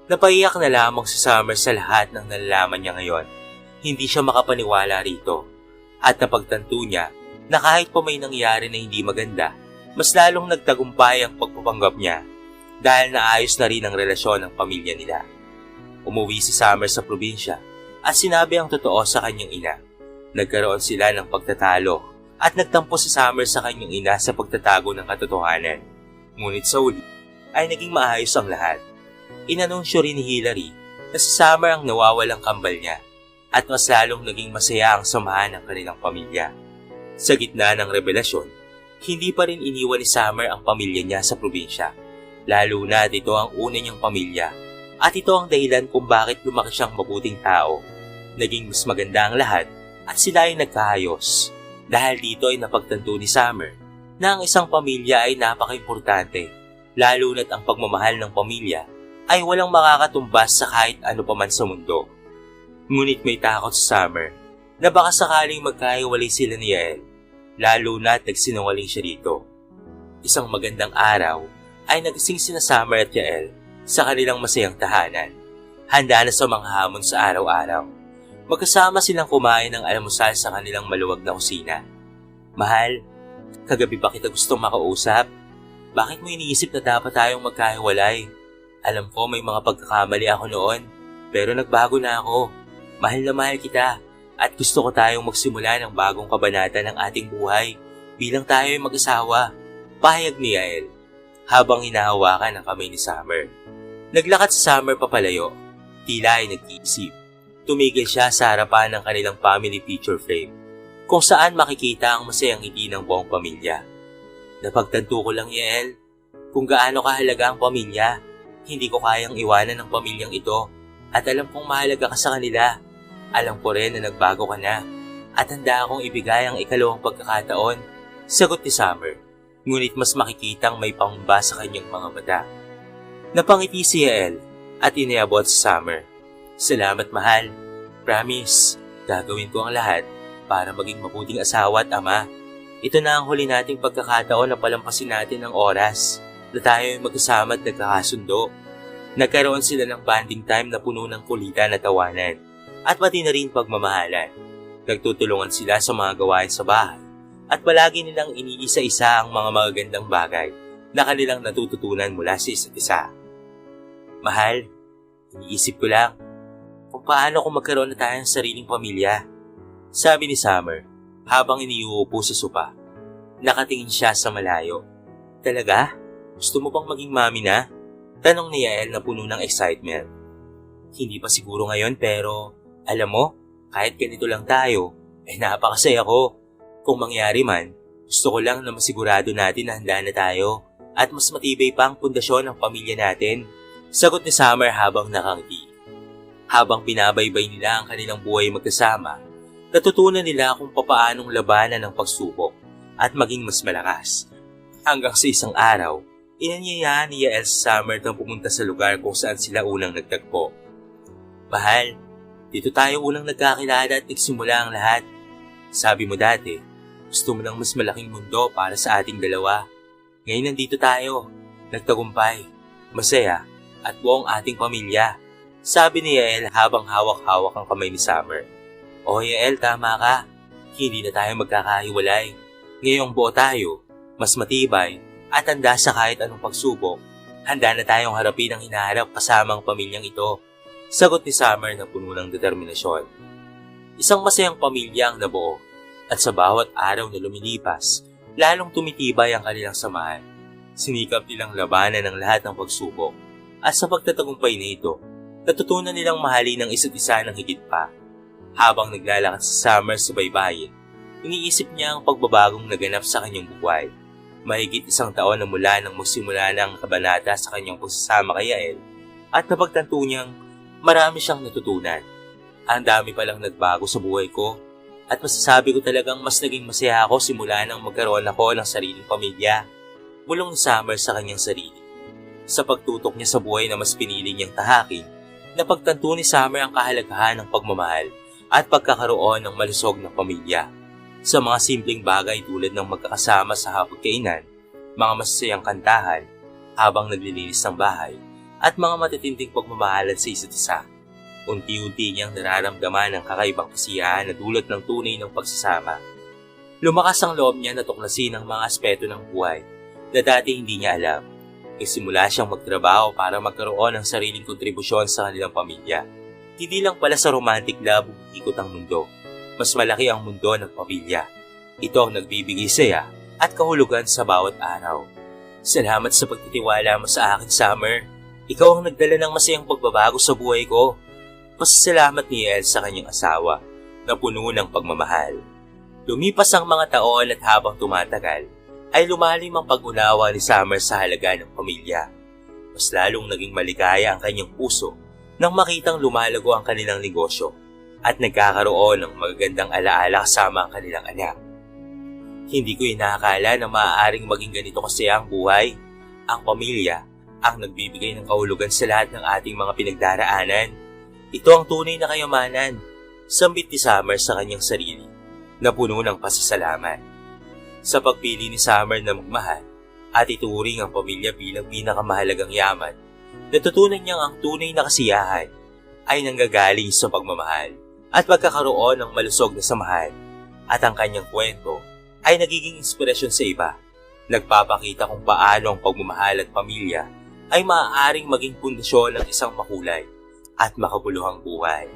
Napaiyak na lamang si Summer sa lahat ng nalalaman niya ngayon. Hindi siya makapaniwala rito at napagtanto niya na kahit pa may nangyari na hindi maganda, mas lalong nagtagumpay ang pagpapanggap niya dahil naayos na rin ang relasyon ng pamilya nila. Umuwi si Summer sa probinsya at sinabi ang totoo sa kanyang ina. Nagkaroon sila ng pagtatalo at nagtampo si Summer sa kanyang ina sa pagtatago ng katotohanan. Ngunit sa uli ay naging maayos ang lahat. Inanunsyo rin ni Hillary na si Summer ang nawawalang kambal niya at mas lalong naging masaya ang samahan ng kanilang pamilya. Sa gitna ng revelasyon, hindi pa rin iniwan ni Summer ang pamilya niya sa probinsya. Lalo na at ito ang una niyang pamilya at ito ang dahilan kung bakit lumaki siyang mabuting tao. Naging mas maganda ang lahat at sila ay nagkaayos. Dahil dito ay napagtanto ni Summer na ang isang pamilya ay napaka-importante, lalo na't ang pagmamahal ng pamilya ay walang makakatumbas sa kahit ano pa man sa mundo. Ngunit may takot si Summer na baka sakaling magkahiwalay sila ni Yael, lalo na't nagsinungaling siya dito. Isang magandang araw ay nagising sina Summer at Yael sa kanilang masayang tahanan, handa na sa mga hamon sa araw-araw. Magkasama silang kumain ng almusal sa kanilang maluwag na kusina. Mahal, kagabi ba kita gustong makausap? Bakit mo iniisip na dapat tayong magkahiwalay? Alam ko may mga pagkakamali ako noon, pero nagbago na ako. Mahal na mahal kita at gusto ko tayong magsimula ng bagong kabanata ng ating buhay bilang tayo ay mag-asawa. Pahayag ni Yael habang hinahawakan ang kamay ni Summer. Naglakad si Summer papalayo, tila ay nag-iisip. Tumigil siya sa harapan ng kanilang family picture frame, kung saan makikita ang masayang ngiti ng buong pamilya. Napagtanto ko lang, Yael, kung gaano kahalaga ang pamilya. Hindi ko kayang iwanan ng pamilyang ito at alam kong mahalaga ka sa kanila. Alam ko rin na nagbago ka na at handa akong ibigay ang ikalawang pagkakataon, sagot ni Summer. Ngunit mas makikitang may pangamba sa kanyang mga mata. Napangiti si Yael at iniabot sa Summer. Salamat mahal. Promise, gagawin ko ang lahat para maging mabuting asawa at ama. Ito na ang huli nating pagkakataon na palampasin natin ang oras na tayo ay magkasama at nagkakasundo. Nagkaroon sila ng bonding time na puno ng kulitan at tawanan at pati na rin pagmamahalan. Nagtutulungan sila sa mga gawain sa bahay at palagi nilang iniisa-isa ang mga magagandang bagay na kanilang natututunan mula sa isa't isa. Mahal, iniisip ko lang kung paano kung magkaroon na tayo ng sariling pamilya. Sabi ni Summer habang iniuupo sa sopa. Nakatingin siya sa malayo. Talaga? Gusto mo bang maging mami na? Tanong ni Yael na puno ng excitement. Hindi pa siguro ngayon pero alam mo, kahit ganito lang tayo, napakasaya ko. Kung mangyari man, gusto ko lang na masigurado natin na handa na tayo at mas matibay pa ang pundasyon ng pamilya natin. Sagot ni Summer habang nakangiti. Habang binabaybay nila ang kanilang buhay magkasama, natutunan nila kung papaanong labanan ng pagsubok at maging mas malakas. Hanggang sa isang araw, inanyayaan ni Yael sa Summer na pumunta sa lugar kung saan sila unang nagtagpo. Mahal, dito tayo unang nagkakilala at nagsimula ang lahat. Sabi mo dati, gusto mo ng mas malaking mundo para sa ating dalawa. Ngayon nandito tayo, nagtagumpay, masaya, at buong ating pamilya. Sabi ni Yael habang hawak-hawak ang kamay ni Summer. O Yael, tama ka. Hindi na tayo magkakahiwalay. Ngayong buo tayo, mas matibay, at handa sa kahit anong pagsubok. Handa na tayong harapin ang hinaharap kasama ang pamilyang ito. Sagot ni Summer na puno ng determinasyon. Isang masayang pamilya ang nabuo at sa bawat araw na lumilipas, lalong tumitibay ang kanilang samahan. Sinikap nilang labanan ang lahat ng pagsubok at sa pagtatagumpay na ito, natutunan nilang mahalin ang isa't isa ng higit pa. Habang naglalakad sa Summer sa baybayin, iniisip niya ang pagbabagong naganap sa kanyang buhay. Mahigit 1 taon na mula nang magsimula ng kabanata sa kanyang pagsasama kay Yael at napagtanto niyang marami siyang natutunan. Ang dami palang nagbago sa buhay ko at masasabi ko talagang mas naging masaya ako simula nang magkaroon ako ng sariling pamilya. Bulong ni Summer sa kanyang sarili. Sa pagtutok niya sa buhay na mas pinili niyang tahakin, napagtanto ni Summer ang kahalagahan ng pagmamahal at pagkakaroon ng malusog na pamilya. Sa mga simpleng bagay tulad ng magkakasama sa hapagkainan, mga masasayang kantahan habang naglilinis ng bahay, at mga matitinding pagmamahalan sa isa't isa. Unti-unti niyang nararamdaman ang kakaibang kasiyahan na dulot ng tunay ng pagsasama. Lumakas ang loob niya na tuklasin ang mga aspeto ng buhay na dati hindi niya alam. Nagsimula siyang magtrabaho para magkaroon ng sariling kontribusyon sa kanilang pamilya. Hindi lang pala sa romantic love ikot ang mundo. Mas malaki ang mundo ng pamilya. Ito ang nagbibigay saya at kahulugan sa bawat araw. Salamat sa pagtitiwala mo sa akin, Summer. Ikaw ang nagdala ng masayang pagbabago sa buhay ko. Pasasalamat ni Yael sa kanyang asawa na puno ng pagmamahal. Lumipas ang mga taon at habang tumatagal, ay lumalim ang pag-unawa ni Summer sa halaga ng pamilya. Mas lalong naging maligaya ang kanyang puso nang makitang lumalago ang kanilang negosyo at nagkakaroon ng magagandang alaala kasama ang kanilang anak. Hindi ko inaakala na maaaring maging ganito kasaya ang buhay. Ang pamilya ang nagbibigay ng kahulugan sa lahat ng ating mga pinagdaraanan. Ito ang tunay na kayamanan, sambit ni Summer sa kanyang sarili, na puno ng pasasalamat. Sa pagpili ni Summer na magmahal at ituring ang pamilya bilang pinakamahalagang yaman, natutunan niyang ang tunay na kasiyahan ay nanggagaling sa pagmamahal at pagkakaroon ng malusog na samahan, at ang kanyang kwento ay nagiging inspirasyon sa iba. Nagpapakita kung paano ang pagmamahal at pamilya ay maaaring maging pundasyon ng isang makulay at makabuluhang buhay.